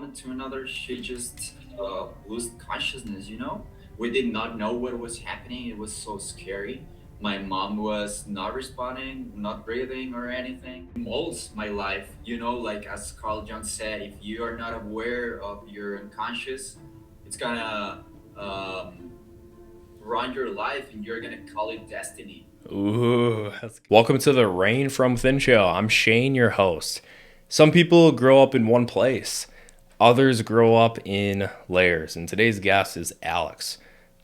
moment to another, she just lost consciousness, you know? We did not know what was happening. It was so scary. My mom was not responding, not breathing or anything. It molds my life, you know, like as Carl Jung said, if you are not aware of your unconscious, it's gonna um, run your life and you're gonna call it destiny. Ooh, welcome to the Rain from Within show. I'm Shane, your host. Some people grow up in one place, others grow up in layers, and today's guest is Alex.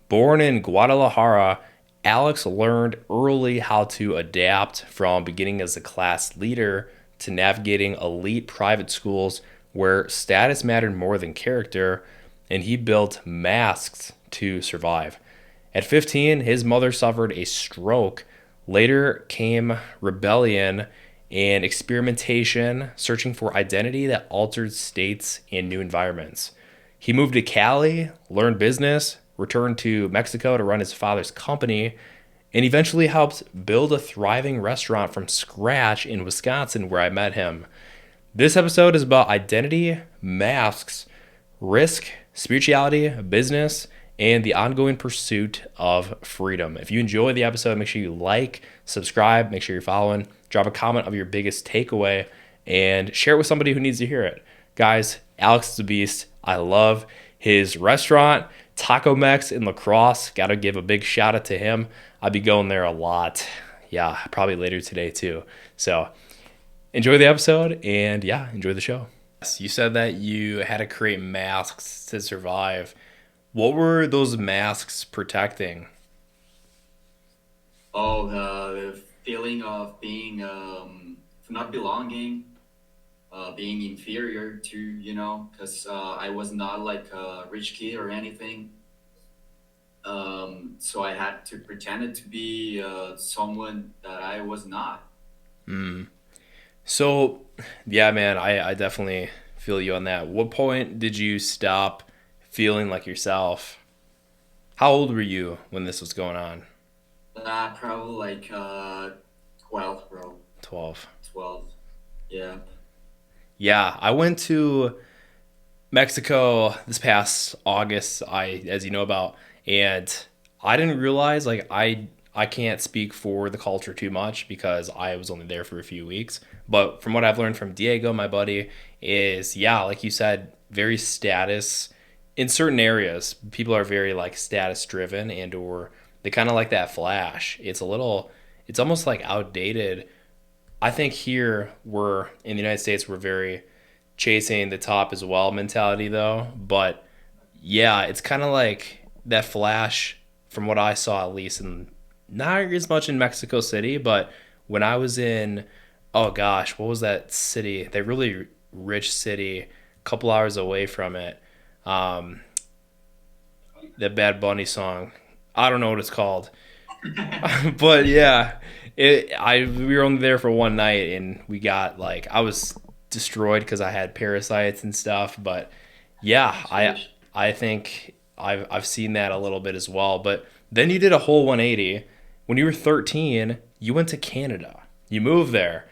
Born in Guadalajara, Alex learned early how to adapt from beginning as a class leader to navigating elite private schools where status mattered more than character, and he built masks to survive. At 15, his mother suffered a stroke. Later came rebellion and experimentation, searching for identity that altered states and new environments. He moved to Cali, learned business, returned to Mexico to run his father's company, and eventually helped build a thriving restaurant from scratch in Wisconsin, where I met him. This episode is about identity, masks, risk, spirituality, business, and the ongoing pursuit of freedom. If you enjoy the episode, make sure you like, subscribe, make sure you're following, drop a comment of your biggest takeaway, and share it with somebody who needs to hear it. Guys, Alex is a beast. I love his restaurant, Taco Mex in La Crosse. Got to give a big shout out to him. I'll be going there a lot. Yeah, probably later today too. So enjoy the episode and yeah, enjoy the show. You said that you had to create masks to survive. What were those masks protecting? Oh, the feeling of being not belonging, being inferior to, you know, because I was not like a rich kid or anything. So I had to pretend it to be someone that I was not. So, yeah, man, I definitely feel you on that. What point did you stop feeling like yourself? How old were you when this was going on? Probably like 12, bro. 12. 12. Yeah. Yeah, I went to Mexico this past August, as you know about, and I didn't realize I can't speak for the culture too much because I was only there for a few weeks. But from what I've learned from Diego, my buddy, is yeah, like you said, very status in certain areas. People are very like status driven and or they kind of like that flash. It's almost like outdated. I think here we're in the United States we're very chasing the top as well mentality though. But yeah, it's kind of like that flash from what I saw at least, and not as much in Mexico City, but when I was in, oh gosh, what was that city? That really rich city, a couple hours away from it. Um, that Bad Bunny song. I don't know what it's called, but yeah, we were only there for one night, and we got like I was destroyed because I had parasites and stuff. But yeah, Sheesh. I think I've seen that a little bit as well. But then you did a whole 180. When you were 13, you went to Canada. You moved there.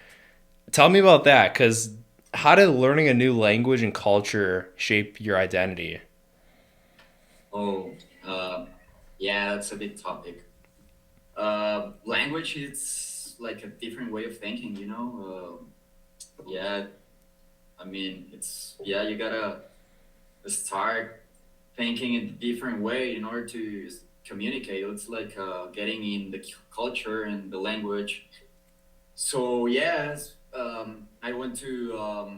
Tell me about that, because how did learning a new language and culture shape your identity? Oh, yeah, that's a big topic. Language is like a different way of thinking, you know? Yeah, I mean, yeah, you gotta start thinking in a different way in order to communicate. It's like getting in the culture and the language. So, yes, I went to a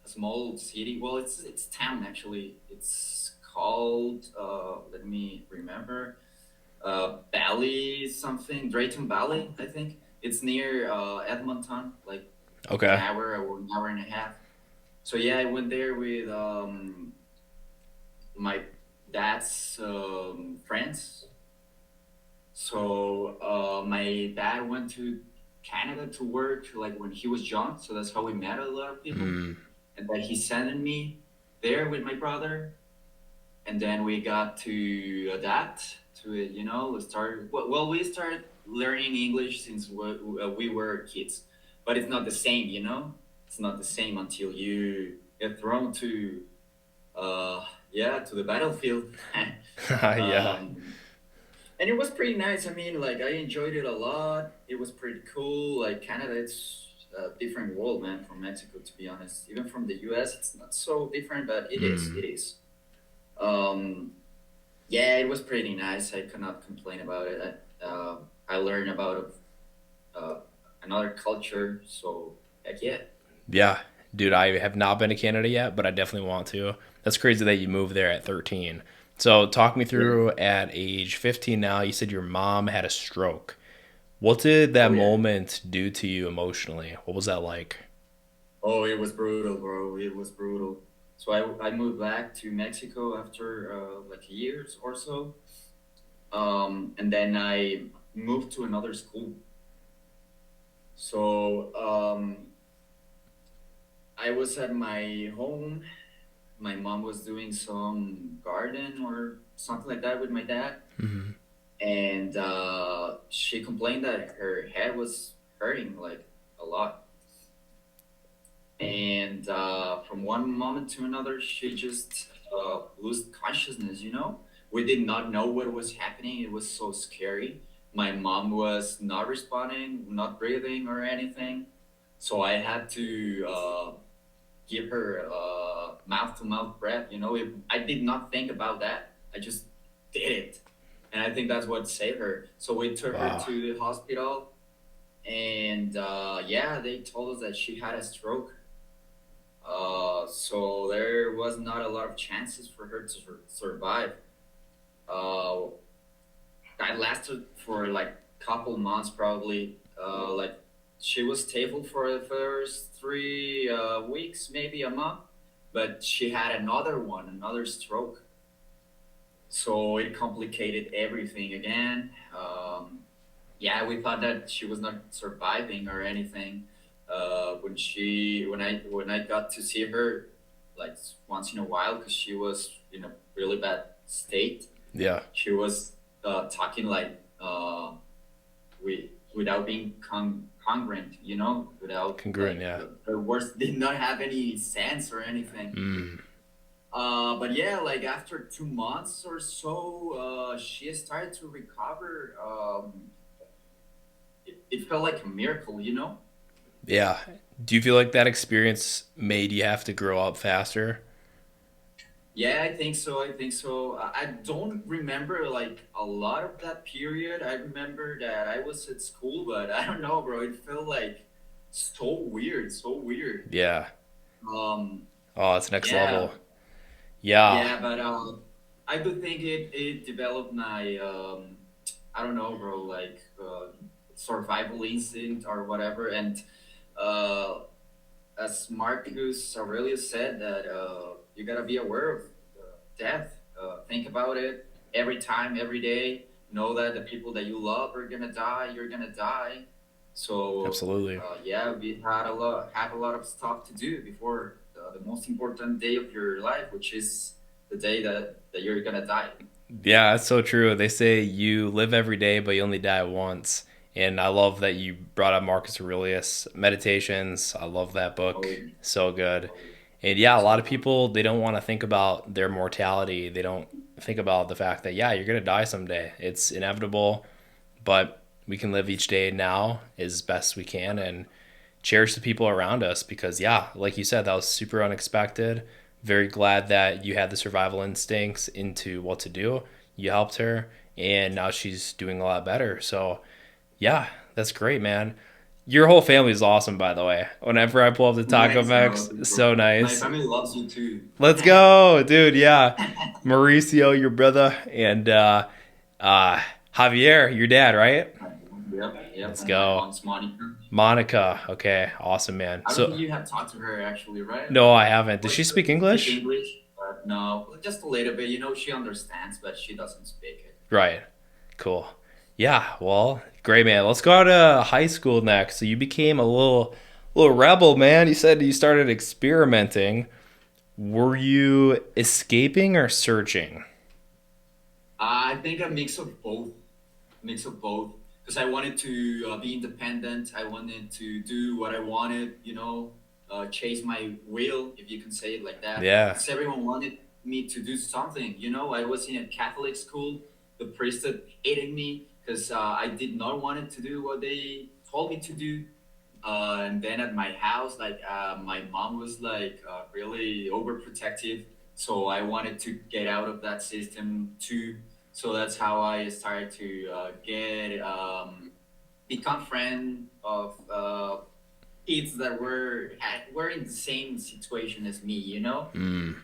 small city. Well, it's town actually. It's called, let me remember, Valley something, Drayton Valley, I think. It's near Edmonton, like Okay. an hour and a half. So yeah, I went there with my dad's friends. So my dad went to Canada to work like when he was young. So that's how we met a lot of people. Mm, And then he sent me there with my brother, and then we got to adapt to it. You know, we started learning English since we were kids, but it's not the same. You know, it's not the same until you get thrown to yeah, to the battlefield. Yeah. um, and it was pretty nice. I mean, like I enjoyed it a lot. It was pretty cool. Like Canada, it's a different world, man, from Mexico. To be honest, even from the U.S., it's not so different, but it is. Mm. It is. Um, yeah, it was pretty nice. I cannot complain about it. I learned about uh, another culture, so heck yeah. Yeah. Dude, I have not been to Canada yet, but I definitely want to. That's crazy that you moved there at 13. So, talk me Yeah. through at age 15 now. You said your mom had a stroke. What did that Oh yeah. moment do to you emotionally? What was that like? Oh, it was brutal, bro. It was brutal. So I moved back to Mexico after like years or so, and then I moved to another school. So I was at my home. My mom was doing some garden or something like that with my dad, Hmm. and she complained that her head was hurting like a lot. And from one moment to another, she just lost consciousness. We did not know what was happening. It was so scary. My mom was not responding, not breathing or anything, so I had to give her mouth to mouth breath. I did not think about that. I just did it, and I think that's what saved her. So we took her Wow. to the hospital, and yeah, they told us that she had a stroke. So there was not a lot of chances for her to survive. Uh, that lasted for like couple months probably. Like she was stable for the first 3 weeks, maybe a month, but she had another stroke. So it complicated everything again. Yeah, we thought that she was not surviving or anything. When I got to see her, like once in a while, because she was in a really bad state. Yeah. She was talking like without being congruent, without Congruent, like yeah. her words did not have any sense or anything. Mm. But yeah, like after 2 months or so, she started to recover. It felt like a miracle. Yeah. Do you feel like that experience made you have to grow up faster? Yeah, I think so. I think so. I don't remember like a lot of that period. I remember that I was at school, but I don't know, bro. It felt like so weird, so weird. Yeah. Um, Oh, it's next yeah, level. Yeah. yeah, but I do think it developed my I don't know, bro, like survival instinct or whatever. And uh, as Marcus Aurelius said, that you gotta be aware of death. Think about it every time, every day. Know that the people that you love are gonna die. You're gonna die. So Absolutely. yeah, we had a lot of stuff to do before the most important day of your life, which is the day that you're gonna die. Yeah, that's so true. They say you live every day, but you only die once. And I love that you brought up Marcus Aurelius Meditations. I love that book. Oh, So good. oh, And yeah, a lot of absolutely. people, they don't want to think about their mortality. They don't think about the fact that, yeah, you're going to die someday. It's inevitable, but we can live each day now as best we can and cherish the people around us because, yeah, like you said, that was super unexpected. Very glad that you had the survival instincts into what to do. You helped her, and now she's doing a lot better. So, yeah, that's great, man. Your whole family is awesome, by the way. Whenever I pull up the Taco Thanks, Max, bro. so My nice. family loves you too. Let's go, dude. Yeah, Mauricio, your brother, and uh, Javier, your dad, right? Yep, yep. Let's And my go. aunt's Monica. Monica. Okay, awesome, man. I don't think So, you have talked to her actually, right? no, I haven't. Does Or she speak speak English? English? No, just a little bit. She understands, but she doesn't speak it. Right. Cool. Yeah. Well, great, man. Let's go to high school next. So you became a little rebel, man. You said you started experimenting. Were you escaping or searching? I think a mix of both. Mix of both. Because I wanted to be independent. I wanted to do what I wanted. chase my will, if you can say it like that, Yeah. because everyone wanted me to do something. You know, I was in a Catholic school. The priesthood hated me because I did not want it to do what they told me to do. And then at my house, like my mom was like really overprotective, so I wanted to get out of that system too. So that's how I started to get become friend of kids that were in the same situation as me, you know. Mm.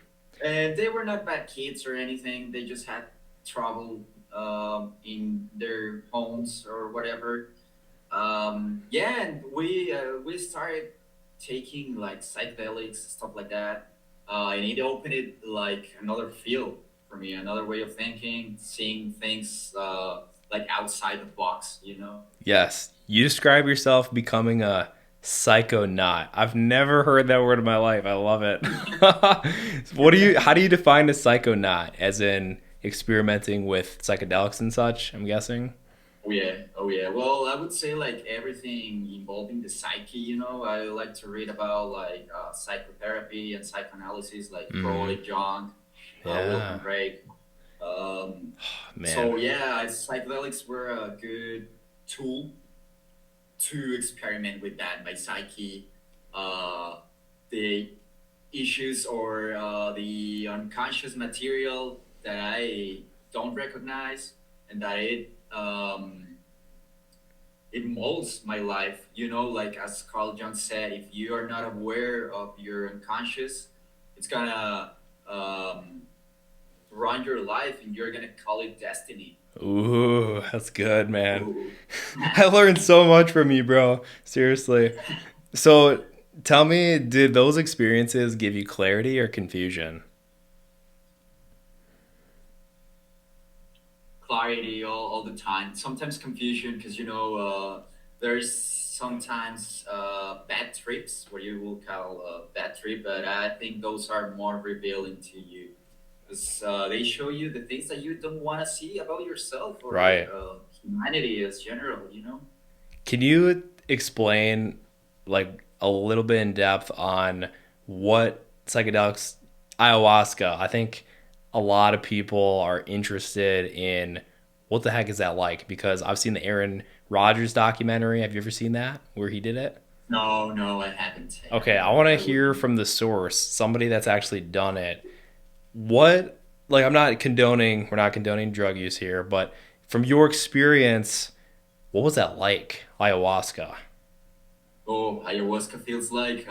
And they were not bad kids or anything. They just had trouble in their homes or whatever. Yeah, and we started taking like psychedelics, stuff like that, and it opened it like another field for me, another way of thinking, seeing things like outside the box, you know. Yes. You describe yourself becoming a psychonaut. I've never heard that word in my life. I love it. How do you define a psychonaut? As in experimenting with psychedelics and such, I'm guessing? Oh yeah, oh yeah. Well, I would say like everything involving the psyche. You know, I like to read about like psychotherapy and psychoanalysis, like Mm. Freud, Jung, Yeah. Wilhelm Reich. Um, Man. so yeah, psychedelics were a good tool to experiment with that, my psyche, uh, the issues or the unconscious material that I don't recognize, and that it molds my life. You know, like as Carl Jung said, if you are not aware of your unconscious, it's gonna run your life, and you're gonna call it destiny. Ooh, that's good, man. Ooh. I learned so much from you, bro. Seriously. So, tell me, did those experiences give you clarity or confusion? Clarity all the time. Sometimes confusion because you know there's sometimes bad trips, what you will call a bad trip, but I think those are more revealing to you because they show you the things that you don't want to see about yourself or Right. humanity as general. You know. Can you explain like a little bit in depth on what psychedelics, ayahuasca? I think a lot of people are interested in what the heck is that like because I've seen the Aaron Rodgers documentary. Have you ever seen that where he did it? No, no, I haven't. I Okay, haven't. I want to I would. hear from the source, somebody that's actually done it. What, like, we're not condoning drug use here, but from your experience, what was that like, ayahuasca? Oh, ayahuasca feels like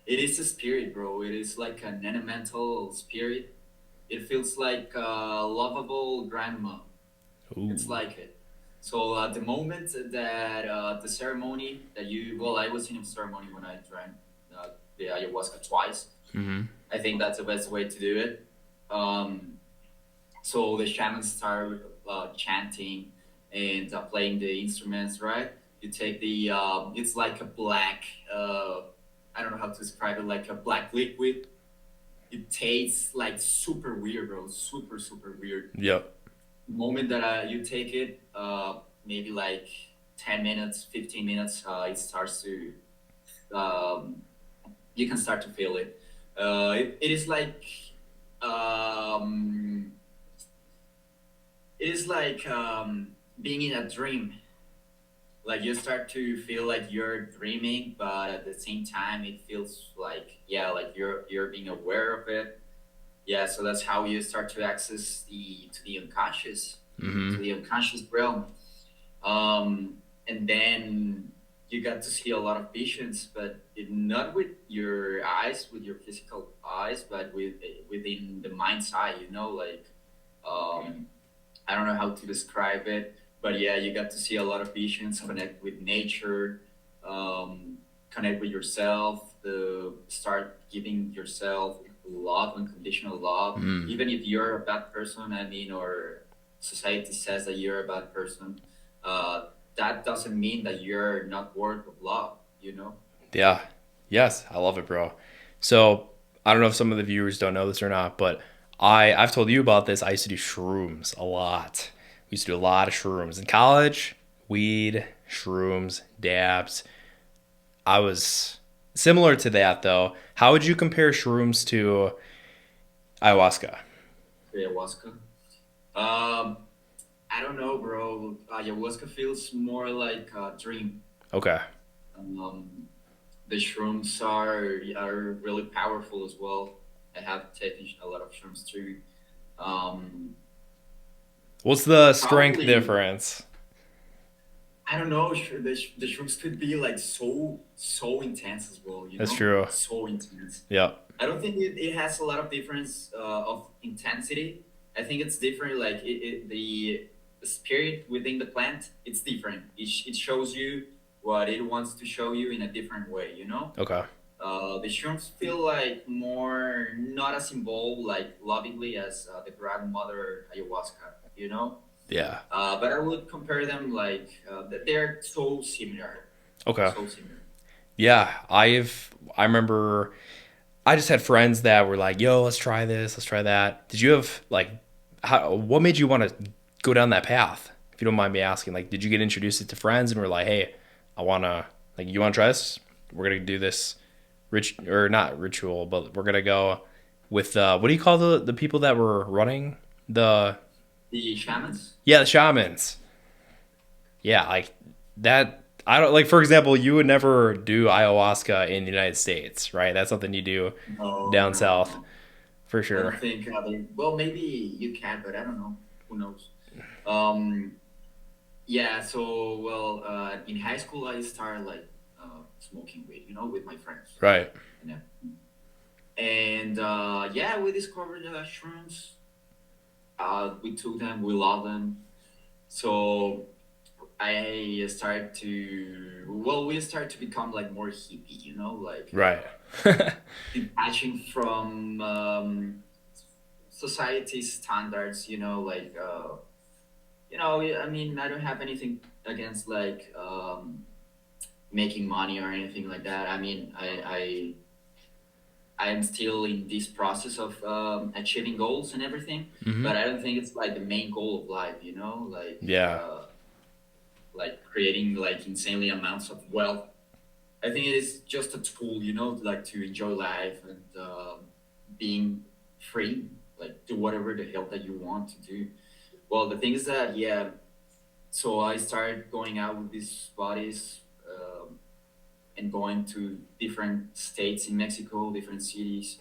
it is a spirit, bro. It is like an elemental spirit. It feels like a lovable grandma. It's Ooh. like it. So at the moment that the ceremony that well, I was in a ceremony when I drank the ayahuasca twice. Mm-hmm. I think that's the best way to do it. Um, so the shamans start chanting and playing the instruments, right? You take the, it's like a black, I don't know how to describe it, like a black liquid. It tastes like super weird, bro. Super, super weird. Yep. Moment that you take it, maybe like 10 minutes, 15 minutes, it starts to, um, you can start to feel it. It is like, um, it is like being in a dream. Like you start to feel like you're dreaming, but at the same time, it feels like, yeah, like you're being aware of it. Yeah, so that's how you start to access the unconscious, to Mm-hmm. the unconscious realm. And then you got to see a lot of visions, but not with your eyes, with your physical eyes, but within the mind's eye. You know, like um, I don't know how to describe it, but yeah, you got to see a lot of visions, connect with nature, um, connect with yourself, start giving yourself love, unconditional love, Mm. even if you're a bad person. I mean, or society says that you're a bad person. Uh, that doesn't mean that you're not worth of love. You know. Yeah. Yes, I love it, bro. So I don't know if some of the viewers don't know this or not, but I've told you about this. I used to do shrooms a lot. We used to do a lot of shrooms in college. Weed, shrooms, dabs. I was Similar to that though, how would you compare shrooms to ayahuasca? Ayahuasca. Um, I don't know, bro. Ayahuasca feels more like a dream. Okay. Um, the shrooms are really powerful as well. I have taken a lot of shrooms too. Um, What's the strength Probably, difference? I don't know. Sure, the shrooms could be like so intense as well. You That's know, true. so intense. Yep. I don't think it has a lot of difference of intensity. I think it's different. Like the spirit within the plant, it's different. It shows you what it wants to show you in a different way. You know. Okay. The shrooms feel like more not as involved, like lovingly as the grandmother ayahuasca. You know, Yeah. but I would compare them like they're so similar, Okay. so similar. Yeah, I remember I just had friends that were like, "Yo, let's try this, let's try that." Did you have like what made you want to go down that path? If you don't mind me asking, like did you get introduced to friends and were like, "Hey, I want to like you want to try this? We're going to do this or not ritual, but we're going to go with what do you call the people that were running the The shamans. yeah, the shamans. Yeah, like that. I don't like, for example, you would never do ayahuasca in the United States, right? That's something you do No, down no, south no. for I sure. don't think well, maybe you can, but I don't know. Who knows? Um, yeah. So, well, in high school, I started like smoking weed, you know, with my friends, Right. and yeah, we discovered shrooms. We took them, we love them. So I started to well, we started to become like more hippie, you know, like Right. detaching from society standards, you know, like you know, I mean, I don't have anything against like making money or anything like that. I mean, I am still in this process of achieving goals and everything, Hmm. but I don't think it's like the main goal of life, you know, Yeah. like creating like insanely amounts of wealth. I think it is just a tool, you know, like to enjoy life and being free, like do whatever the hell that you want to do. Well, the thing is that yeah, so I started going out with these buddies and going to different states in Mexico, different cities.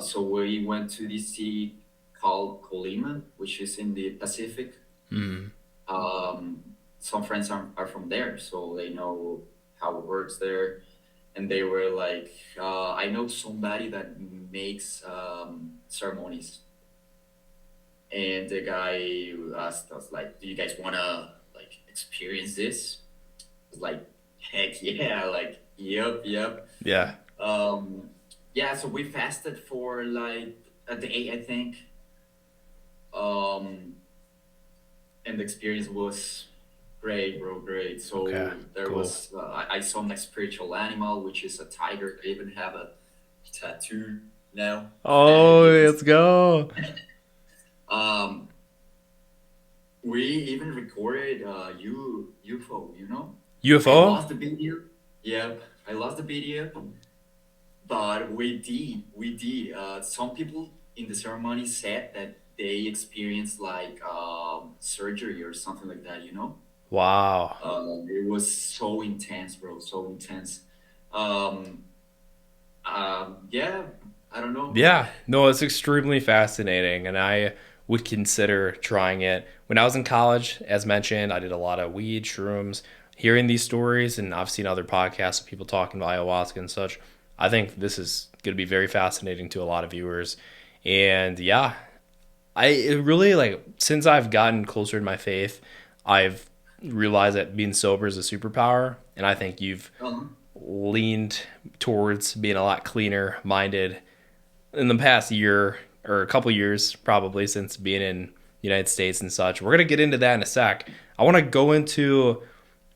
So we went to this city called Colima, which is in the Pacific. Mm. Um, some friends are from there, so they know how it works there. And they were like, I know somebody that makes ceremonies. And the guy asked us, like, do you guys want to like experience this? I was like, heck yeah, like, yep, yep. Yeah. Um, yeah, so we fasted for like a day, I think. Um, and the experience was great, bro, great. Okay. So there Cool. was, I saw my spiritual animal, which is a tiger. I even have a tattoo now. Oh, You can let's see. go. Um, we even recorded UFO, you know? I UFO? lost the video. Yep, I lost the video, but we did. Some people in the ceremony said that they experienced like surgery or something like that, you know? Wow. It was so intense, bro, so intense. Um, yeah, I don't know. Yeah, no, it's extremely fascinating, and I would consider trying it. When I was in college, as mentioned, I did a lot of weed, shrooms. Hearing these stories, and I've seen other podcasts of people talking about ayahuasca and such, I think this is going to be very fascinating to a lot of viewers. And yeah, I it really like since I've gotten closer to my faith, I've realized that being sober is a superpower, and I think you've Uh-huh. leaned towards being a lot cleaner minded in the past year or a couple years probably since being in the United States and such. We're gonna get into that in a sec. I want to go into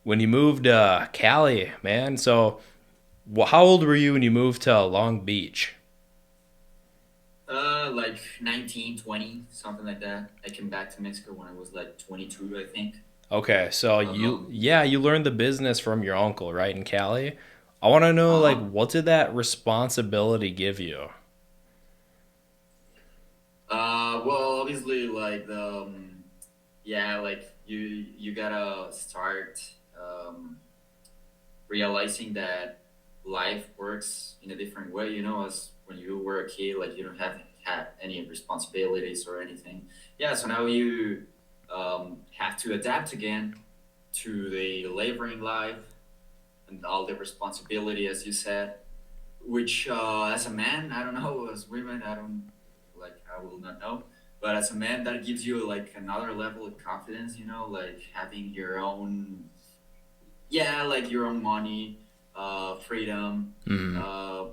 when you moved to Cali, man. So, how old were you when you moved to Long Beach? Like 19, 20, something like that. I came back to Mexico when I was like 22, I think. Okay, so Um, you learned the business from your uncle, right, in Cali. I want to know, like, Uh-huh. what did that responsibility give you? Well, obviously, like yeah, like you gotta start realizing that life works in a different way. You know, as when you were a kid, like you don't have had any responsibilities or anything. Yeah, so now you have to adapt again to the laboring life and all the responsibility, as you said. Which, as a man, I don't know. As women, I don't like. I will not know. But as a man, that gives you like another level of confidence. You know, like having your own, yeah, like your own money, freedom. Hmm. Uh,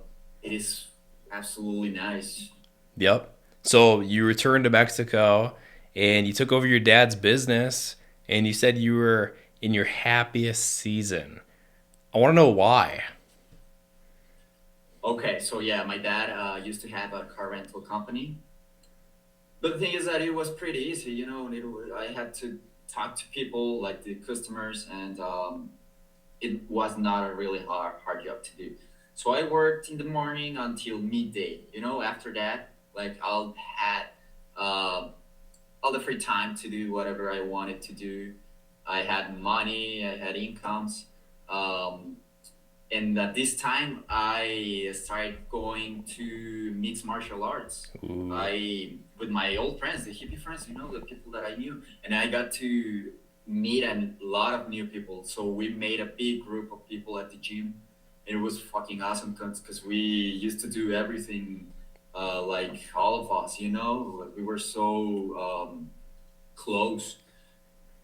it is absolutely nice. Yep. So you returned to Mexico and you took over your dad's business and you said you were in your happiest season. I want to know why. Okay, so yeah, my dad used to have a car rental company. But the thing is that it was pretty easy, you know. I had to talk to people like the customers, and it was not a really hard job to do. So I worked in the morning until midday. You know, after that, like I'll had uh, all the free time to do whatever I wanted to do. I had money, I had incomes. Um, and at this time I started going to mixed martial arts. Ooh. I with my old friends, the hippie friends, you know, the people that I knew, and I got to meet a lot of new people. So we made a big group of people at the gym. It was fucking awesome because we used to do everything, like all of us, you know, like we were so close.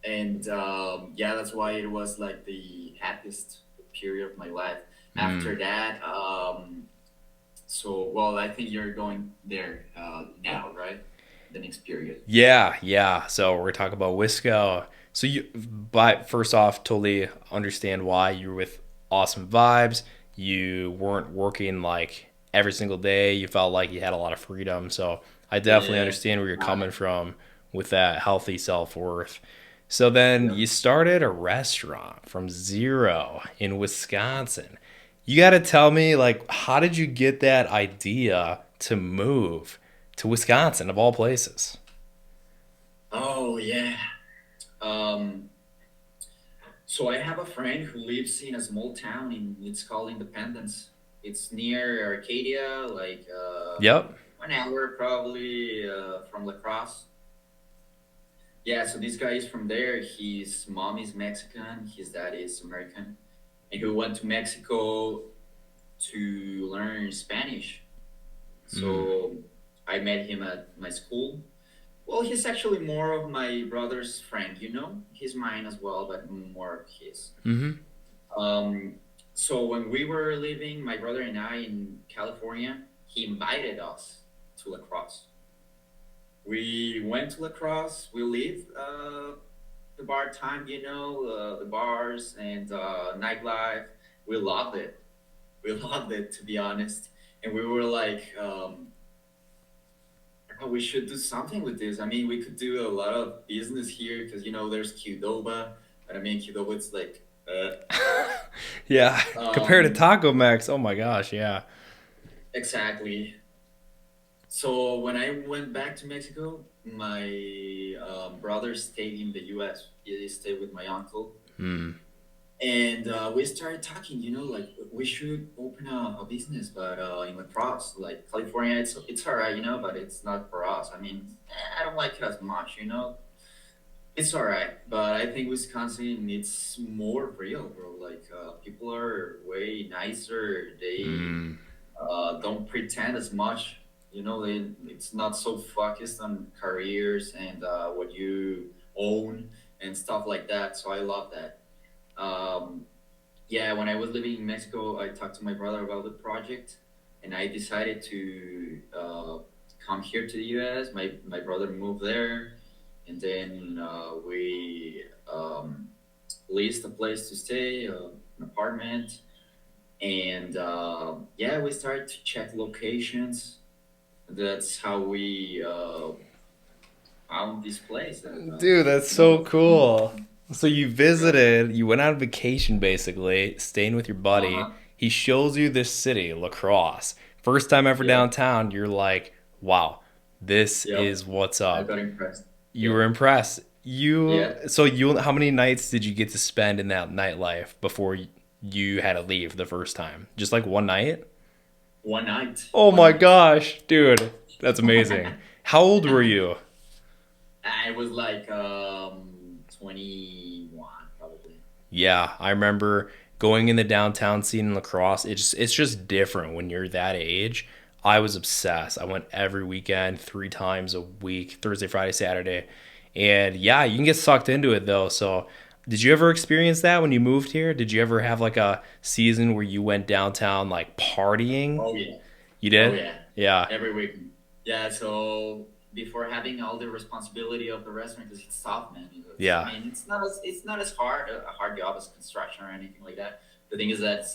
And yeah, that's why it was like the happiest period of my life. After Mm. that, so well, I think you're going there now, right? The next period. Yeah, yeah. So we're talking about Wisco. So you, but first off, totally understand why you were with Awesome Vibes. You weren't working like every single day. You felt like you had a lot of freedom. So I definitely Yeah. understand where you're Uh, coming from with that healthy self worth. So then yeah. you started a restaurant from zero in Wisconsin. You got to tell me, like, how did you get that idea to move to Wisconsin of all places? Oh yeah. Um, so I have a friend who lives in a small town in it's called Independence. It's near Arcadia, like Yep. 1 hour probably from La Crosse. Yeah, so this guy is from there. His mom is Mexican, his dad is American, and he went to Mexico to learn Spanish. Mm. So I met him at my school. Well, he's actually more of my brother's friend, you know? He's mine as well, but more of his. Mm-hmm. Um, so when we were living, my brother and I in California, he invited us to La Crosse. We went to La Crosse. We lived the bar time, you know, the bars and nightlife. We loved it. We loved it, to be honest. And we were like, "Oh, we should do something with this. I mean, we could do a lot of business here because, you know, there's Qdoba. But I mean, Qdoba, it's like, Yeah. Compared to um, Taco Max, oh my gosh, yeah. exactly. So when I went back to Mexico, my brother stayed in the U.S. He stayed with my uncle, Mm. and we started talking. You know, like we should open a business, but in La Crosse, like California, it's alright, you know, but it's not for us. I mean, I don't like it as much, you know. It's alright, but I think Wisconsin it's more real, bro. Like people are way nicer. They Mm. don't pretend as much. You know, it's not so focused on careers and what you own and stuff like that. So I love that. Um, yeah, when I was living in Mexico, I talked to my brother about the project, and I decided to come here to the U.S. My brother moved there, and then we leased a place to stay, an apartment, and yeah, we started to check locations. That's how we found this place. And Dude, that's you know, so cool. So you yeah, visited, you went on vacation basically, staying with your uh buddy. huh, He shows you this city, La Crosse. First time ever Yeah. downtown, you're like, wow, this Yep. is what's I up. got impressed. You Yeah. were impressed. Yeah. How many nights did you get to spend in that nightlife before you had to leave the first time? Just like one night? One night. Oh One my night. gosh, dude, that's amazing. How old were you? I was like 21 probably. Yeah, I remember going in the downtown scene in La Crosse. It's just different when you're that age. I was obsessed. I went every weekend, 3 times a week, Thursday, Friday, Saturday. And yeah, you can get sucked into it though. So, did you ever experience that when you moved here? Did you ever have like a season where you went downtown like partying? Oh yeah. You Oh did? yeah. Yeah. Every week. Yeah. So before having all the responsibility of the restaurant, because it's tough, man. I Yeah. mean, it's not as hard a hard job as construction or anything like that. The thing is that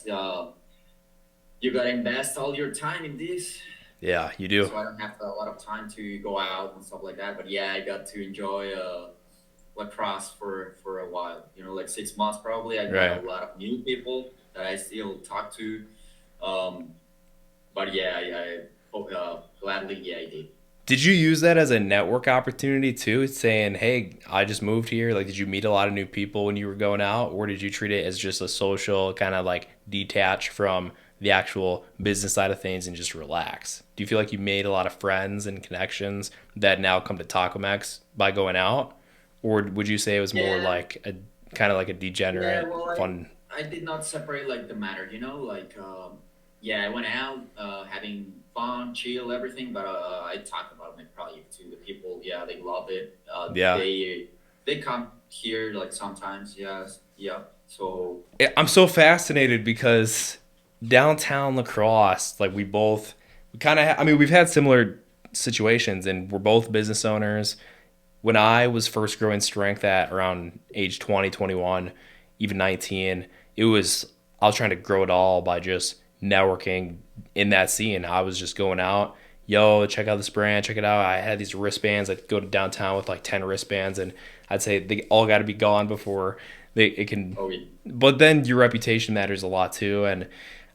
you gotta invest all your time in this. Yeah, you do. So I don't have a lot of time to go out and stuff like that. But yeah, I got to enjoy lacrosse for a while. Like 6 months probably. I met Right. a lot of new people that I still talk to. Um, but yeah, gladly, yeah, I did. Did you use that as a network opportunity too, saying, "Hey, I just moved here." Like, did you meet a lot of new people when you were going out, or did you treat it as just a social kind of like detach from the actual business side of things and just relax? Do you feel like you made a lot of friends and connections that now come to Taco Max by going out, or would you say it was more Yeah, like a kind of like a yeah. degenerate Well, fun? I did not separate like the matter, like yeah, I went out having fun, chill, everything. But I talked about my project to the people. Yeah, they love it. Yeah, They come here like sometimes. Yes, yeah. So I'm so fascinated because downtown lacrosse, like we kind of, I mean, we've had similar situations and we're both business owners. When I was first growing strength at around age 20, 21, even 19, I was trying to grow it all by just networking in that scene. I was just going out, yo, check out this brand, check it out. I had these wristbands. I'd go to downtown with like 10 wristbands and I'd say they all got to be gone before it can. oh yeah. But then your reputation matters a lot too. And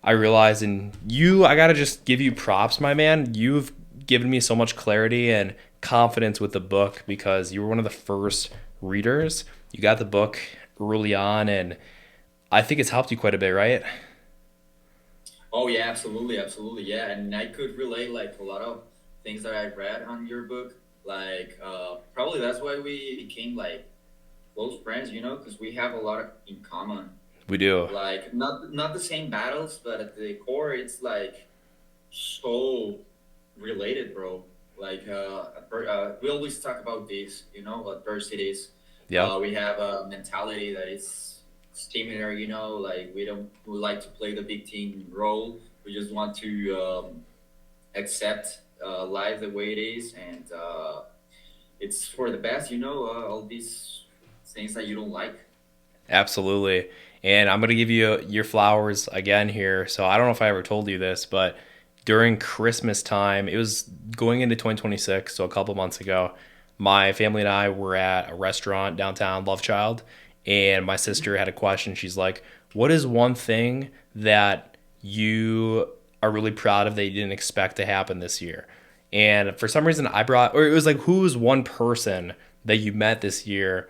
I realized, and I got to just give you props, my man. You've given me so much clarity and confidence with the book because you were one of the first readers. You got the book early on, and I think it's helped you quite a bit, right? Oh yeah, absolutely, absolutely, yeah. And I could relate like a lot of things that I read on your book. Like probably that's why we became like close friends, because we have a lot in common. We do. Like not the same battles, but at the core, it's like so related, bro. Like we always talk about this, adversities. Yep. We have a mentality that is similar, like we like to play the big team role. We just want to accept life the way it is, and it's for the best, all these things that you don't like. Absolutely. And I'm going to give you your flowers again here. So I don't know if I ever told you this, but during Christmas time, it was going into 2026, so a couple months ago, my family and I were at a restaurant downtown, Love Child, and my sister had a question. She's like, "What is one thing that you are really proud of that you didn't expect to happen this year?" And for some reason, or it was like, who was one person that you met this year,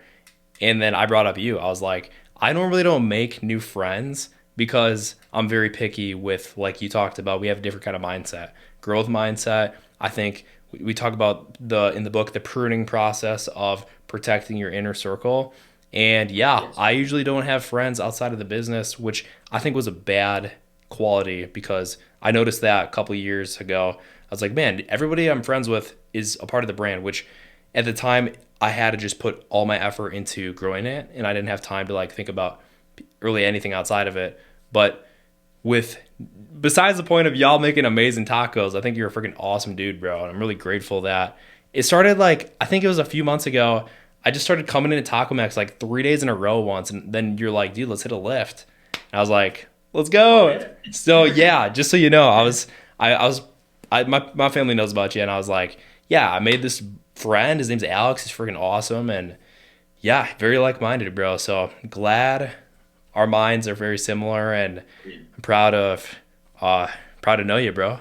and then I brought up you. I was like, I normally don't make new friends because I'm very picky with, like you talked about, we have a different kind of mindset, growth mindset. I think we talk about in the book the pruning process of protecting your inner circle. And yeah, Yes. I usually don't have friends outside of the business, which I think was a bad quality because I noticed that a couple years ago. I was like, man, everybody I'm friends with is a part of the brand, which at the time I had to just put all my effort into growing it and I didn't have time to like think about really anything outside of it. But with besides the point of y'all making amazing tacos, I think you're a freaking awesome dude, bro. And I'm really grateful that it started like I think it was a few months ago. I just started coming into Taco Max like 3 days in a row once, and then you're like, dude, let's hit a lift. And I was like, let's Oh go. yeah. So yeah, just so you know, I was my family knows about you, and I was like, yeah, I made this friend. His name's Alex. He's freaking awesome, and yeah, very like minded, bro. So glad our minds are very similar, and I'm Proud of, uh, proud to know you, bro.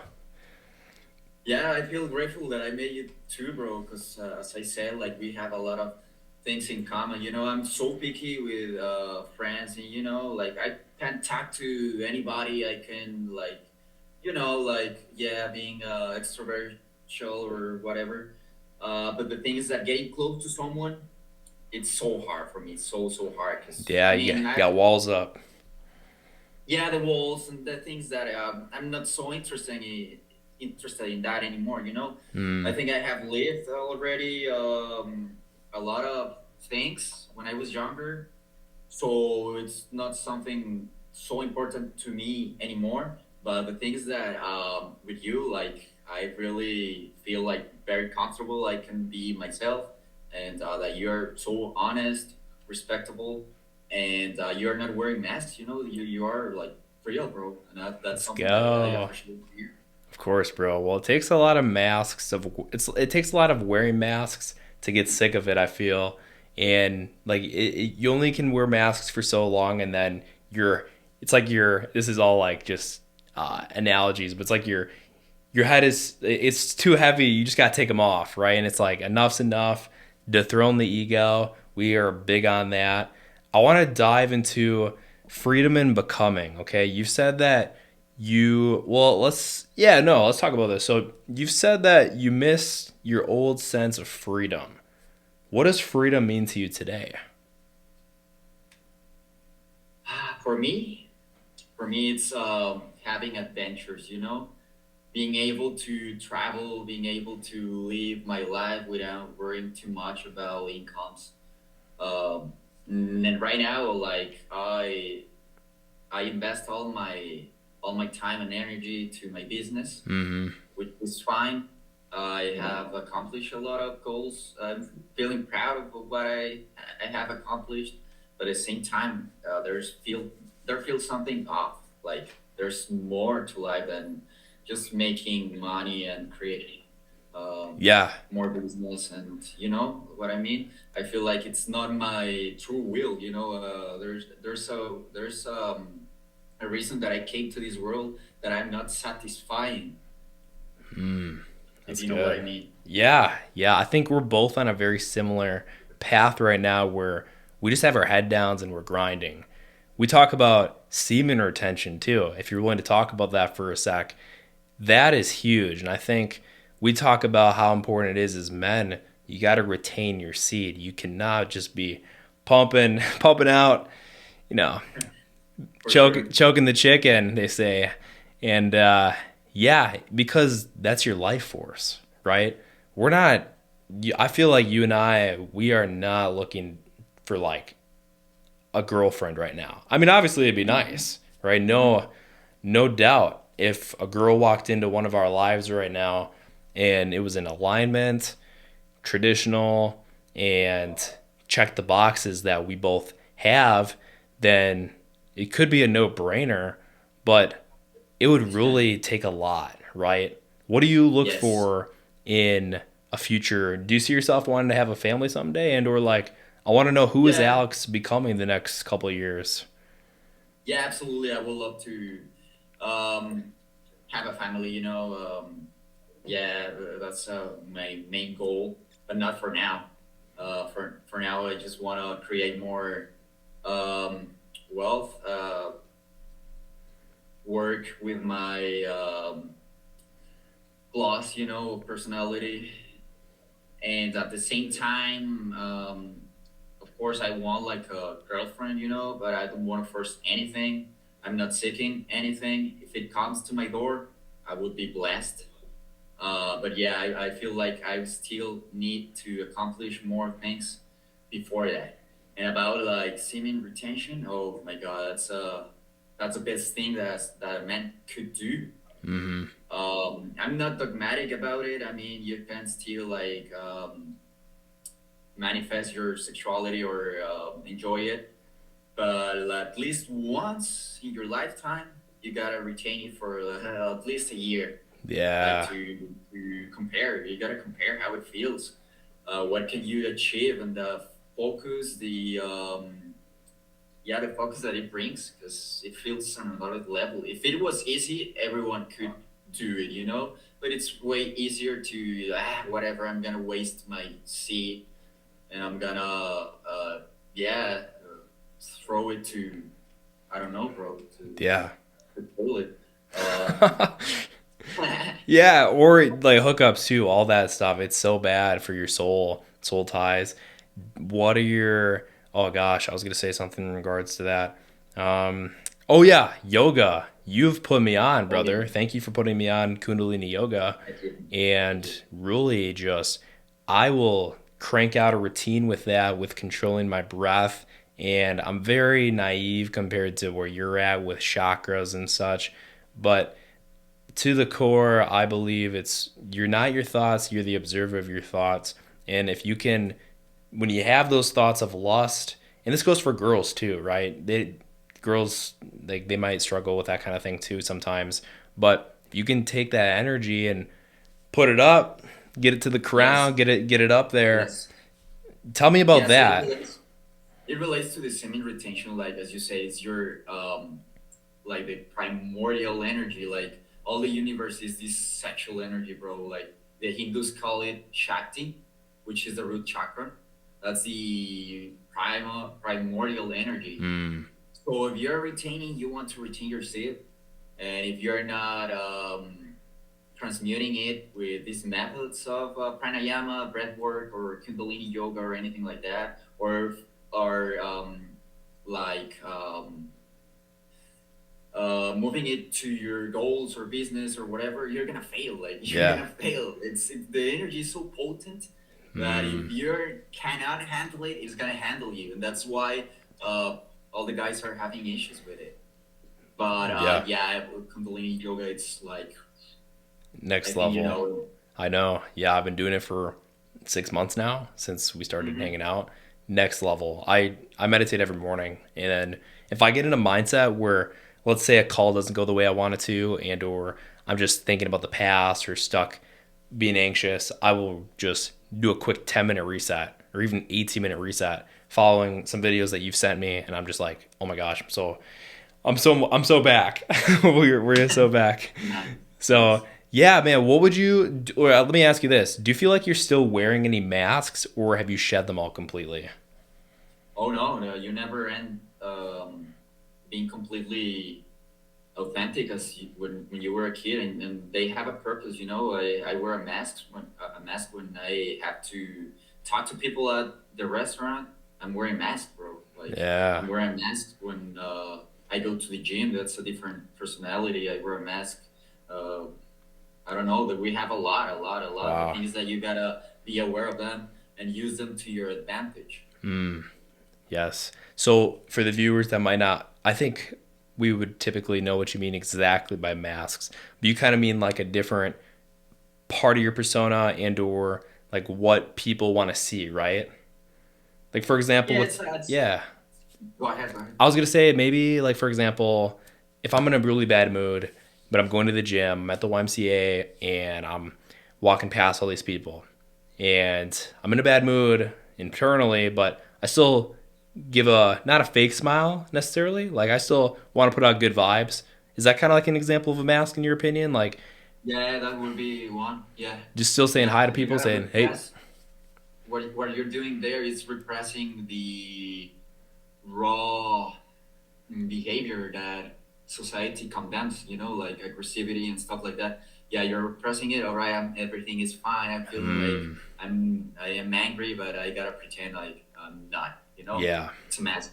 Yeah, I feel grateful that I met you too, bro. Because as I said, like we have a lot of things in common. You know, I'm so picky with friends, and like I can't talk to anybody. I can like, like yeah, being extrovertial or whatever. But the thing is that getting close to someone, it's so hard for me. It's so hard. Because Yeah, I you mean, got walls up. yeah, the walls and the things that I'm not so interested in that anymore. I Mm, think I have lived already a lot of things when I was younger, so it's not something so important to me anymore. But the thing is that with you, like I really feel like very comfortable. I can be myself, and that you're so honest, respectable, and you're not wearing masks. You are like real, bro, and that's let's something I go. appreciate here. Of course, bro. Well, it takes a lot of masks of it takes a lot of wearing masks to get sick of it, I feel. And like you only can wear masks for so long and then you're it's like your this is all like just analogies, but it's like your head is it's too heavy, you just got to take them off, right? And it's like enough's enough. Dethrone the ego. We are big on that. I want to dive into freedom and becoming, okay? You've said that let's talk about this. So, you've said that you miss your old sense of freedom. What does freedom mean to you today? For me, it's having adventures. Being able to travel, being able to live my life without worrying too much about incomes. Um, and right now, like I invest all my time and energy to my business, Mhm. which is fine. I have accomplished a lot of goals. I'm feeling proud of what I have accomplished, but at the same time, there feels something off. Like there's more to life than just making money and creating um, Yeah. more business. And you know what I mean. I feel like it's not my true will. There's a reason that I came to this world that I'm not satisfying, if That's you know what I good. mean. Yeah, yeah. I think we're both on a very similar path right now where we just have our head downs and we're grinding. We talk about semen retention too. If you're willing to talk about that for a sec, that is huge. And I think we talk about how important it is as men. You got to retain your seed. You cannot just be pumping, pumping out, you know, For sure. choking the chicken, they say. And yeah, because that's your life force, right? We're not, I feel like you and we are not looking for like a girlfriend right now. I mean, obviously it'd be Mhm. nice, right? Mhm. No doubt. If a girl walked into one of our lives right now and it was in alignment, traditional, and checked the boxes that we both have, then it could be a no brainer, but it would really take a lot, right? What do you look Yes. for in a future? Do you see yourself wanting to have a family someday? And or like, I want to know who is Yeah. Alex becoming the next couple of years? Yeah, absolutely. I would love to um, have a family, yeah, that's my main goal, but not for now. For now, I just want to create more um, wealth, work with my plus, personality, and at the same time, of course, I want like a girlfriend, but I don't want to force anything. I'm not seeking anything. If it comes to my door, I would be blessed. But yeah, I feel like I still need to accomplish more things before that. And about like semen retention, oh my god, that's the best thing that a man could do. Mm-hmm. I'm not dogmatic about it. I mean, you can still like manifest your sexuality or enjoy it, but at least once in your lifetime, you gotta retain it for at least a year, like Yeah. to compare. You gotta compare how it feels. What can you achieve, and the focus, the yeah, the focus that it brings, because it feels on another level. If it was easy, everyone could do it, you know. But it's way easier to whatever. I'm gonna waste my seed, and I'm gonna yeah throw it to I don't know, bro, Yeah. to pull it. Yeah, or like hookups too, all that stuff. It's so bad for your soul ties. What are your, oh gosh, I was gonna say something in regards to that. Oh yeah, yoga. You've put me on, Oh brother. yeah, Thank you for putting me on Kundalini yoga. I did, I And did. really just, I will crank out a routine with that, with controlling my breath. And I'm very naive compared to where you're at with chakras and such. But to the core, I believe it's you're not your thoughts, you're the observer of your thoughts. And if you can, when you have those thoughts of lust, and this goes for girls too, right? Girls, they might struggle with that kind of thing too sometimes. But you can take that energy and put it up, get it to the crown, Yes, get it up there. yes, Tell me about yeah. So that. it relates to the semen retention, like as you say, it's your like the primordial energy, like all the universe is this sexual energy, bro. Like the Hindus call it Shakti, which is the root chakra. That's the primordial energy. Mm, So if you're retaining, you want to retain your seed, and if you're not transmuting it with these methods of pranayama, breath work, or kundalini yoga, or anything like that, or like moving it to your goals or business or whatever, you're gonna fail. Like you're yeah. gonna fail. The energy is so potent that if Mm, you cannot handle it, it's gonna handle you, and that's why all the guys are having issues with it. But yeah. yeah, with Kundalini yoga, it's like I Next think you level. know. I know. Yeah, I've been doing it for 6 months now since we started Mhm. hanging out. Next level. I meditate every morning, and then if I get in a mindset where, let's say, a call doesn't go the way I want it to, and or I'm just thinking about the past or stuck being anxious, I will just do a quick 10-minute reset or even 18-minute reset, following some videos that you've sent me, and I'm just like, oh my gosh, I'm so back. We're so back. Nice, So nice. yeah, man, what would you? Or let me ask you this: do you feel like you're still wearing any masks, or have you shed them all completely? Oh no, no, you never end being completely authentic as when you were a kid, and they have a purpose. You know, I wear a mask when I have to talk to people at the restaurant. I'm wearing a mask, bro. Like Yeah. I'm wearing a mask when I go to the gym. That's a different personality. I wear a mask. Uh, I don't know that we have a lot. The Wow. thing is that you gotta be aware of them and use them to your advantage. Yes. So for the viewers that might not, I think we would typically know what you mean exactly by masks. But you kind of mean like a different part of your persona and or like what people want to see, right? Like for example, Yeah, with it's yeah, go ahead, go ahead. I was gonna say maybe like for example, if I'm in a really bad mood, but I'm going to the gym, I'm at the YMCA, and I'm walking past all these people, and I'm in a bad mood internally, but I still give a not a fake smile necessarily. Like I still want to put out good vibes. Is that kind of like an example of a mask in your opinion? Like Yeah, that would be one. Yeah, just still saying yeah. hi to You people, gotta saying hey, repress what you're doing there is repressing the raw behavior that society condemns. You know, like aggressivity and stuff like that. Yeah, you're repressing it. All right, everything is fine. I'm feeling like I am angry, but I gotta pretend like I'm not. You know, yeah. it's a mask.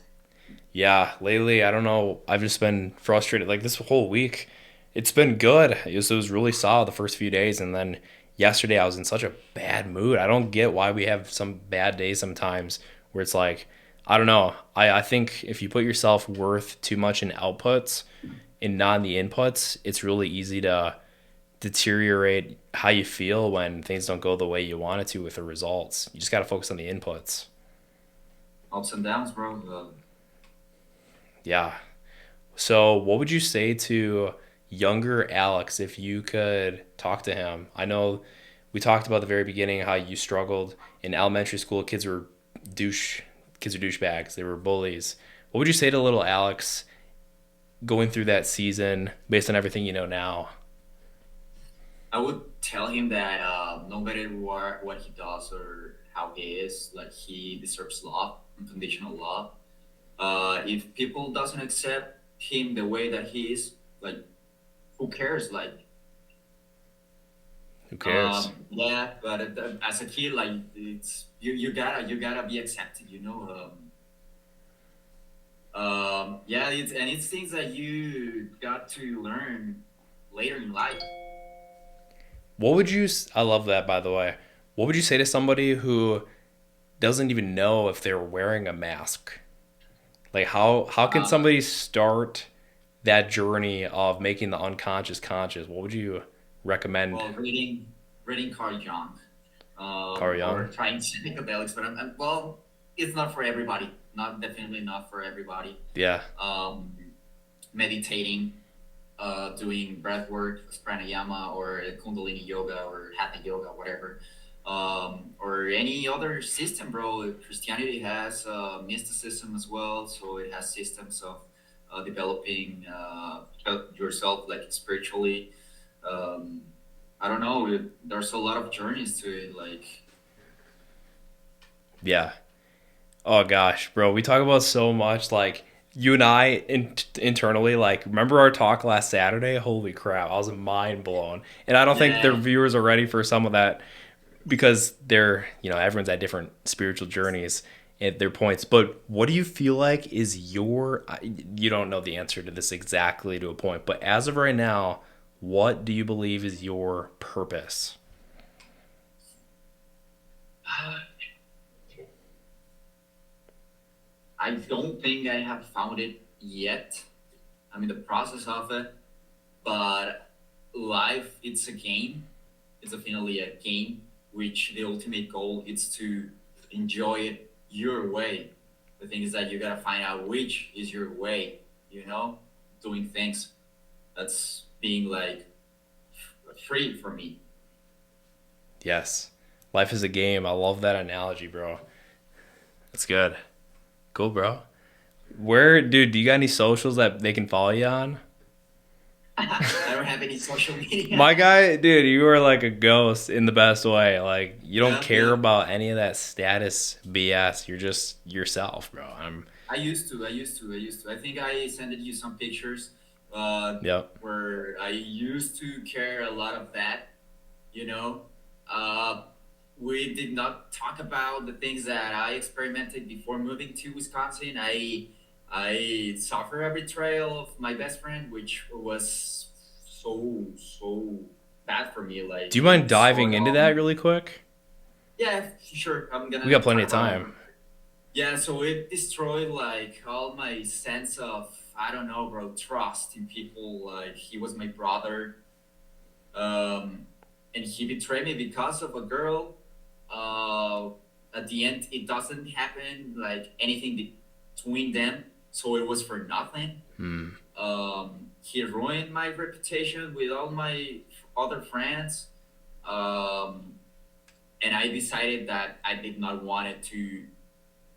Yeah, lately, I don't know. I've just been frustrated. Like this whole week, it's been good. It was really solid the first few days. And then yesterday, I was in such a bad mood. I don't get why we have some bad days sometimes where it's like, I don't know. I think if you put yourself worth too much in outputs and not in the inputs, it's really easy to deteriorate how you feel when things don't go the way you want it to with the results. You just got to focus on the inputs. Ups and downs, bro. Yeah. So, what would you say to younger Alex if you could talk to him? I know we talked about the very beginning how you struggled in elementary school. Kids were douchebags. They were bullies. What would you say to little Alex going through that season based on everything you know now? I would tell him that no matter what he does or how he is, like he deserves love, unconditional love. If people doesn't accept him the way that he is, like who cares? Like Who cares? yeah, but as a kid, like it's you gotta be accepted, you know. Yeah, it's things that you got to learn later in life. What would you? I love that, by the way. What would you say to somebody who doesn't even know if they're wearing a mask? Like how can Uh, somebody start that journey of making the unconscious conscious? What would you recommend? well, reading Carl Jung, Carl or Jung? trying psychedelics, but well, it's not for everybody. Not definitely not for everybody. Yeah. Um, Meditating, doing breath work, pranayama, or Kundalini yoga, or Hatha yoga, whatever, or any other system, bro. Christianity has mysticism as well, so it has systems of developing yourself, like spiritually. Um, I don't know. There's a lot of journeys to it. Like, Yeah. Oh gosh, bro, we talk about so much. Like you and I internally, like remember our talk last Saturday? Holy crap, I was mind blown. And I don't think the yeah, viewers are ready for some of that because they're, everyone's at different spiritual journeys at their points. But what do you feel like is you don't know the answer to this exactly to a point, but as of right now, what do you believe is your purpose? I don't think I have found it yet. I'm in the process of it, but life, it's a game. It's definitely a game, which the ultimate goal is to enjoy it your way. The thing is that you gotta find out which is your way, you know, doing things. That's being like free for me. Yes. Life is a game. I love that analogy, bro. That's good. Cool, bro. Where, dude, do you got any socials that they can follow you on? I don't have any social My media. guy, dude, you are like a ghost in the best way. Like, you don't Yeah, care yeah. about any of that status BS. You're just yourself, bro. I used to. I think I sent you some pictures Yep. where I used to care a lot of that, you know. Uh, we did not talk about the things that I experimented before moving to Wisconsin. I suffered a betrayal of my best friend, which was so bad for me. Do Like you mind it diving sort into of, that really quick? yeah, sure. I'm We got gonna plenty talk of about it. time. Yeah, so it destroyed like all my sense of, I don't know, bro, trust in people. Like he was my brother, um, and he betrayed me because of a girl. Uh, at the end, it doesn't happen like anything between them, so it was for nothing. Hmm. He ruined my reputation with all my other friends, um, and I decided that I did not want it to.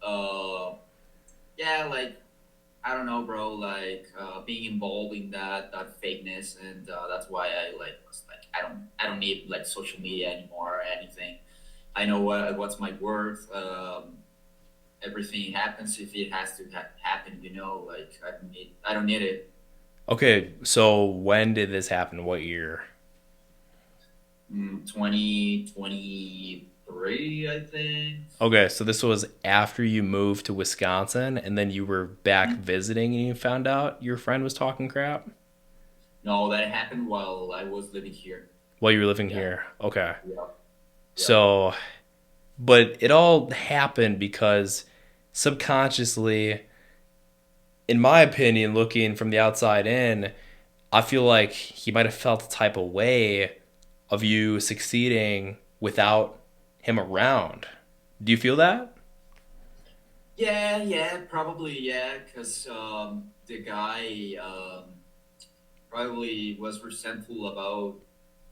Uh, yeah, like I don't know, bro. Like being involved in that fakeness, and that's why I like was like I don't need like social media anymore or anything. I know what's my worth. Everything happens if it has to happen. You know, like I don't need it. Okay, so when did this happen? What year? 2023, I think. Okay, so this was after you moved to Wisconsin and then you were back Mhm. visiting and you found out your friend was talking crap No, that happened while I was living here. while you were living Yeah, here. Okay. yeah, yeah. So, but it all happened because subconsciously, in my opinion, looking from the outside in, I feel like he might have felt a type of way of you succeeding without him around. Do you feel that? Yeah, yeah, probably, yeah, because the guy probably was resentful about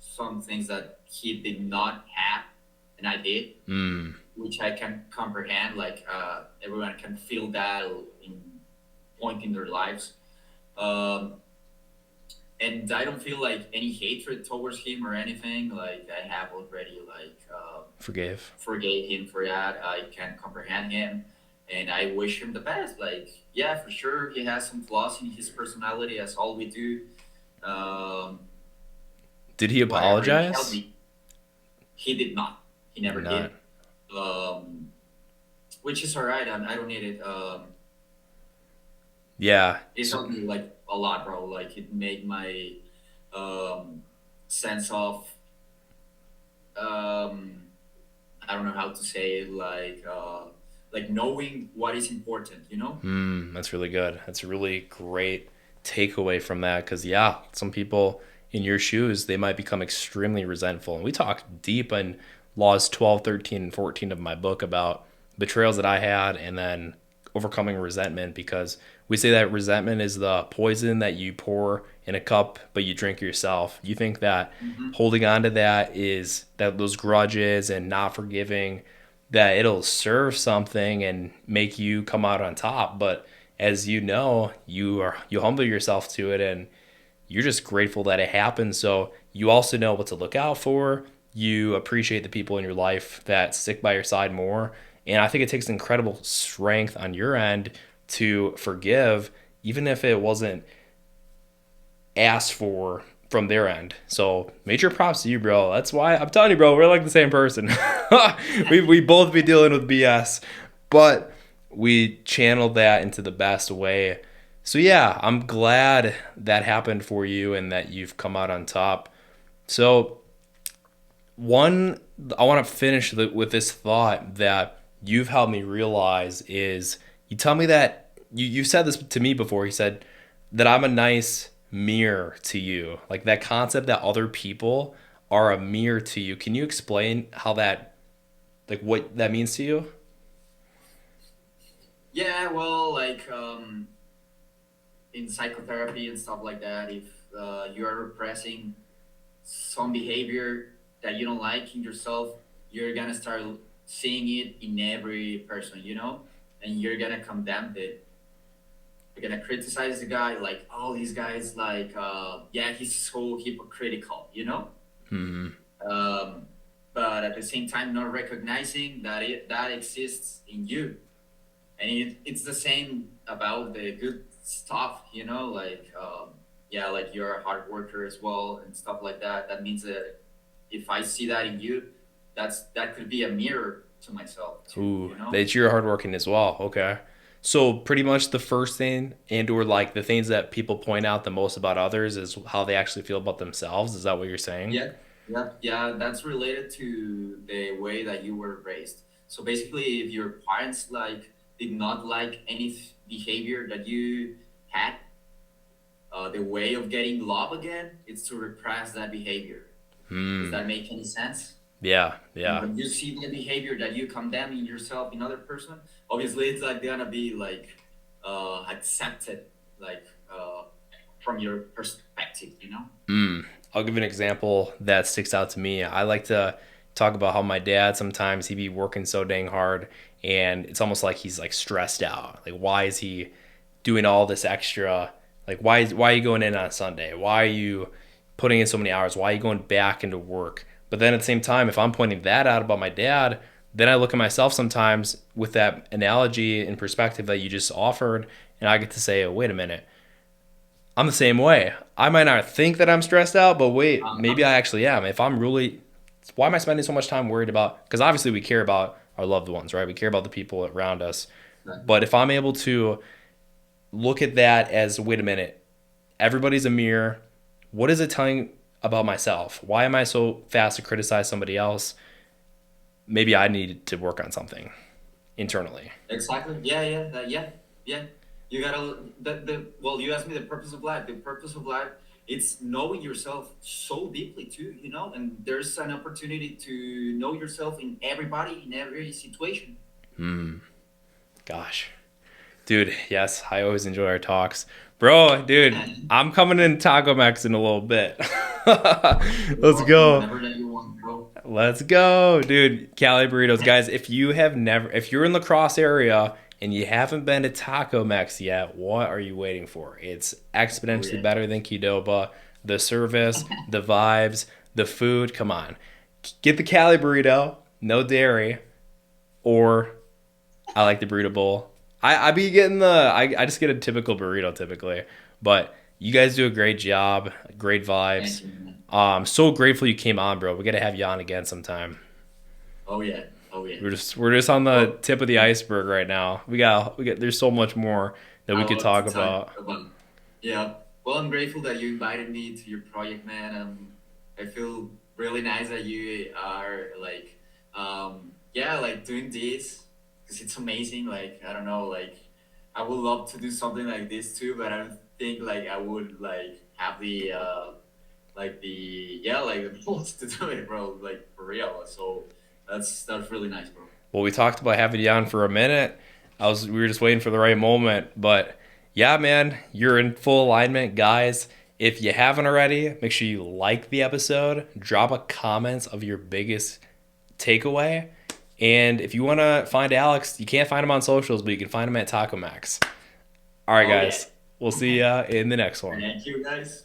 some things that he did not have, and I did, Hmm. which I can comprehend. Like everyone can feel that in. point in their lives. Um, and I don't feel like any hatred towards him or anything. Like I have already like Forgave. forgave him for that. I can comprehend him, and I wish him the best. Like yeah, for sure, he has some flaws in his personality, as all we do. Um, Did he Whatever he tells apologize? me, he did not. He Did never not. did. Which is all right. I don't need it. Yeah. It helped me like a lot, bro. Like it made my um, sense of um, I don't know how to say it, like knowing what is important. You know? That's really good. That's a really great takeaway from that because, yeah, some people in your shoes, they might become extremely resentful. And we talk deep in laws 12, 13, and 14 of my book about betrayals that I had and then overcoming resentment because we say that resentment is the poison that you pour in a cup, but you drink yourself. You think that Hmm. holding on to that is that those grudges and not forgiving that it'll serve something and make you come out on top. But as you know, you humble yourself to it and you're just grateful that it happened. So you also know what to look out for. You appreciate the people in your life that stick by your side more. And I think it takes incredible strength on your end to forgive, even if it wasn't asked for from their end. So major props to you, bro. That's why I'm telling you, bro, we're like the same person. we both be dealing with BS, but we channeled that into the best way. So yeah, I'm glad that happened for you and that you've come out on top. So one, I want to finish with this thought that you've helped me realize is you tell me that you said this to me before. You said that I'm a nice mirror to you, like that concept that other people are a mirror to you. Can you explain how that, like what that means to you? Yeah. Well, like in psychotherapy and stuff like that, if you are repressing some behavior that you don't like in yourself, you're gonna start seeing it in every person, you know, and you're gonna condemn it. You're gonna criticize the guy, like, oh, this guy's like, yeah, he's so hypocritical, you know. Hmm. Um, but at the same time, not recognizing that that exists in you, and it's the same about the good stuff, you know, like yeah, like you're a hard worker as well and stuff like that. That means that if I see that in you, that could be a mirror to myself too, Ooh, you know. that you're hardworking as well. Okay. So pretty much the first thing and or like the things that people point out the most about others is how they actually feel about themselves. Is that what you're saying? Yeah, yeah, that's related to the way that you were raised. So basically, if your parents like did not like any behavior that you had, the way of getting love again is to repress that behavior. Does Hmm. that make any sense? Yeah, And yeah. when you see the behavior that you condemn in yourself in other person, obviously it's like gonna be like accepted, like from your perspective, you know. I'll give an example that sticks out to me. I like to talk about how my dad sometimes he'd be working so dang hard and it's almost like he's like stressed out. Like why is he doing all this extra? Like why are you going in on Sunday? Why are you putting in so many hours? Why are you going back into work? But then at the same time, if I'm pointing that out about my dad, then I look at myself sometimes with that analogy and perspective that you just offered, and I get to say, oh, wait a minute, I'm the same way. I might not think that I'm stressed out, but wait, maybe Uh-huh. I actually am. If I'm really, why am I spending so much time worried about? Because obviously we care about our loved ones, right? We care about the people around us. Right. But if I'm able to look at that as, wait a minute, everybody's a mirror. What is it telling about myself? Why am I so fast to criticize somebody else? Maybe I need to work on something internally. Exactly. Yeah, yeah, yeah, yeah. You gotta the well. You asked me the purpose of life. The purpose of life it's knowing yourself so deeply too. You know, and there's an opportunity to know yourself in everybody in every situation. Gosh. Dude, yes, I always enjoy our talks. Bro, dude, I'm coming in Taco Max in a little bit. You're Let's welcome go. whenever that you want, bro. Let's go, dude. Cali burritos, guys. If you're in La Crosse area, and you haven't been to Taco Mex yet, what are you waiting for? It's Oh exponentially yeah. better than Qdoba. The service, the vibes, the food. Come on, get the Cali burrito, no dairy, or I like the burrito bowl. I be getting I just get a typical burrito typically, but you guys do a great job, great vibes. Thank you, man. So grateful you came on, bro. We gotta have you on again sometime. Oh yeah. Oh yeah. We're just on the Well, tip of the iceberg right now. We got there's so much more that we I could love to talk talk about. about. Yeah. Well, I'm grateful that you invited me to your project, man. I feel really nice that you are like, yeah, like doing this because it's amazing. Like, I don't know, like, I would love to do something like this too, but I don't think like I would like have like the yeah, like the balls to do it, bro. Like for real. So that's really nice, bro. Well, we talked about having you on for a minute. We were just waiting for the right moment, but yeah, man, you're in full alignment, guys. If you haven't already, make sure you like the episode, drop a comment of your biggest takeaway, and if you want to find Alex, you can't find him on socials, but you can find him at Taco Max. All right, Oh yeah. guys, we'll see ya in the next one. Thank you, guys.